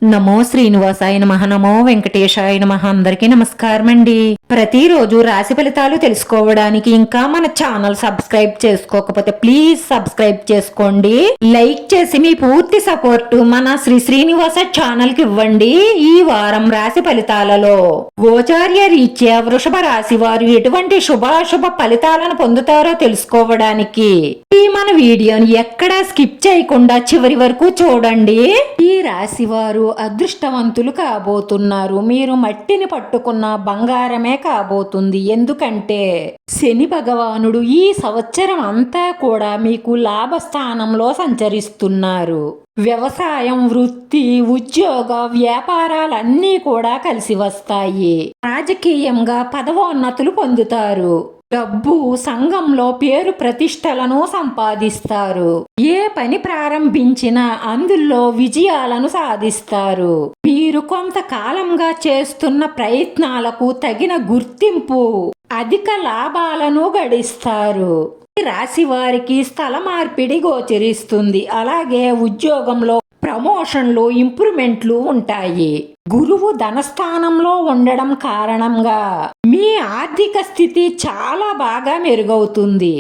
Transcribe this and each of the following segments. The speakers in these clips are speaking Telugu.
నమో శ్రీనివాసాయ నమః. నమో వెంకటేశాయ నమః. అందరికీ నమస్కారం అండి. ప్రతిరోజు రాశి ఫలితాలు తెలుసుకోవడానికి ఇంకా మన ఛానల్ సబ్స్క్రైబ్ చేసుకోకపోతే ప్లీజ్ సబ్స్క్రైబ్ చేసుకోండి. లైక్ చేసి మీ పూర్తి సపోర్ట్ మన శ్రీనివాస ఛానల్ కి ఇవ్వండి. ఈ వారం రాశి ఫలితాలలో గోచార్య రీత్యా వృషభ రాశి వారు ఎటువంటి శుభాశుభ ఫలితాలను పొందుతారో తెలుసుకోవడానికి ఈ మన వీడియోని ఎక్కడా స్కిప్ చేయకుండా చివరి వరకు చూడండి. ఈ రాశి వారు అదృష్టవంతులు కాబోతున్నారు. మీరు మట్టిని పట్టుకున్న బంగారమే కాబోతుంది. ఎందుకంటే శని భగవానుడు ఈ సంవత్సరం అంతా కూడా మీకు లాభస్థానంలో సంచరిస్తున్నారు. వ్యవసాయం, వృత్తి, ఉద్యోగ, వ్యాపారాలన్నీ కూడా కలిసి వస్తాయి. రాజకీయంగా పదవోన్నతులు పొందుతారు. డబ్బు, సంఘంలో పేరు ప్రతిష్టలను సంపాదిస్తారు. ఏ పని ప్రారంభించినా అందులో విజయాలను సాధిస్తారు. మీరు కొంతకాలంగా చేస్తున్న ప్రయత్నాలకు తగిన గుర్తింపు, అధిక లాభాలను గడిస్తారు. రాశి వారికి స్థల మార్పిడి గోచరిస్తుంది. అలాగే ఉద్యోగంలో ప్రమోషన్లు, ఇంప్రూవ్మెంట్లు ఉంటాయి. గురువు ధనస్థానంలో ఉండడం కారణంగా మీ ఆర్థిక స్థితి చాలా బాగా మెరుగవుతుంది.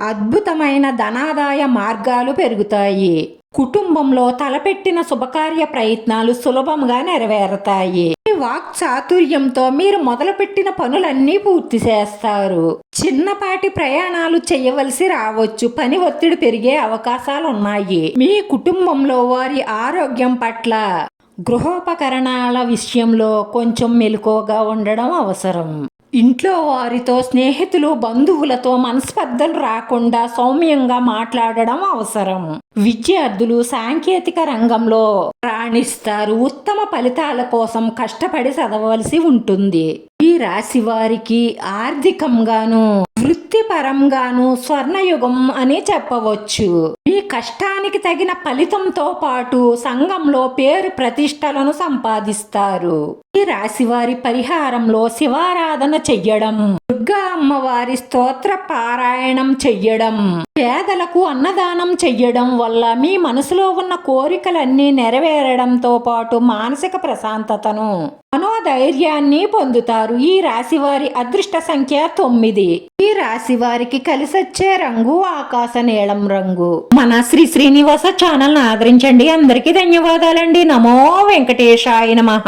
అద్భుతమైన ధనాదాయ మార్గాలు పెరుగుతాయి. కుటుంబంలో తలపెట్టిన శుభకార్య ప్రయత్నాలు సులభంగా నెరవేరుతాయి. వాక్ చాతుర్యంతో మీరు మొదలుపెట్టిన పనులన్నీ పూర్తి చేస్తారు. చిన్నపాటి ప్రయాణాలు చేయవలసి రావచ్చు. పని ఒత్తిడి పెరిగే అవకాశాలు ఉన్నాయి. మీ కుటుంబంలో వారి ఆరోగ్యం పట్ల, గృహోపకరణాల విషయంలో కొంచెం మెలకువగా ఉండడం అవసరం. ఇంట్లో వారితో, స్నేహితులు, బంధువులతో మనస్పర్ధలు రాకుండా సౌమ్యంగా మాట్లాడడం అవసరం. విద్యార్థులు సాంకేతిక రంగంలో రాణిస్తారు. ఉత్తమ ఫలితాల కోసం కష్టపడి చదవవలసి ఉంటుంది. ఈ రాశి వారికి ఆర్థికంగాను, వృత్తిపరంగాను స్వర్ణయుగం అని చెప్పవచ్చు. మీ కష్టానికి తగిన ఫలితంతో పాటు సంఘంలో పేరు ప్రతిష్టలను సంపాదిస్తారు. ఈ రాశి వారి పరిహారంలో శివారాధన చెయ్యడం, దుర్గా అమ్మవారి స్తోత్ర పారాయణం చెయ్యడం, పేదలకు అన్నదానం చెయ్యడం వల్ల మీ మనసులో ఉన్న కోరికలన్నీ నెరవేరడంతో పాటు మానసిక ప్రశాంతతను, మనోధైర్యాన్ని పొందుతారు. ఈ రాశి వారి అదృష్ట సంఖ్య 9. ఈ రాశి వారికి కలిసొచ్చే రంగు ఆకాశ నీలం రంగు. మన శ్రీనివాస ఛానల్ ఆదరించండి. అందరికీ ధన్యవాదాలండి. నమో వెంకటేశాయ నమః.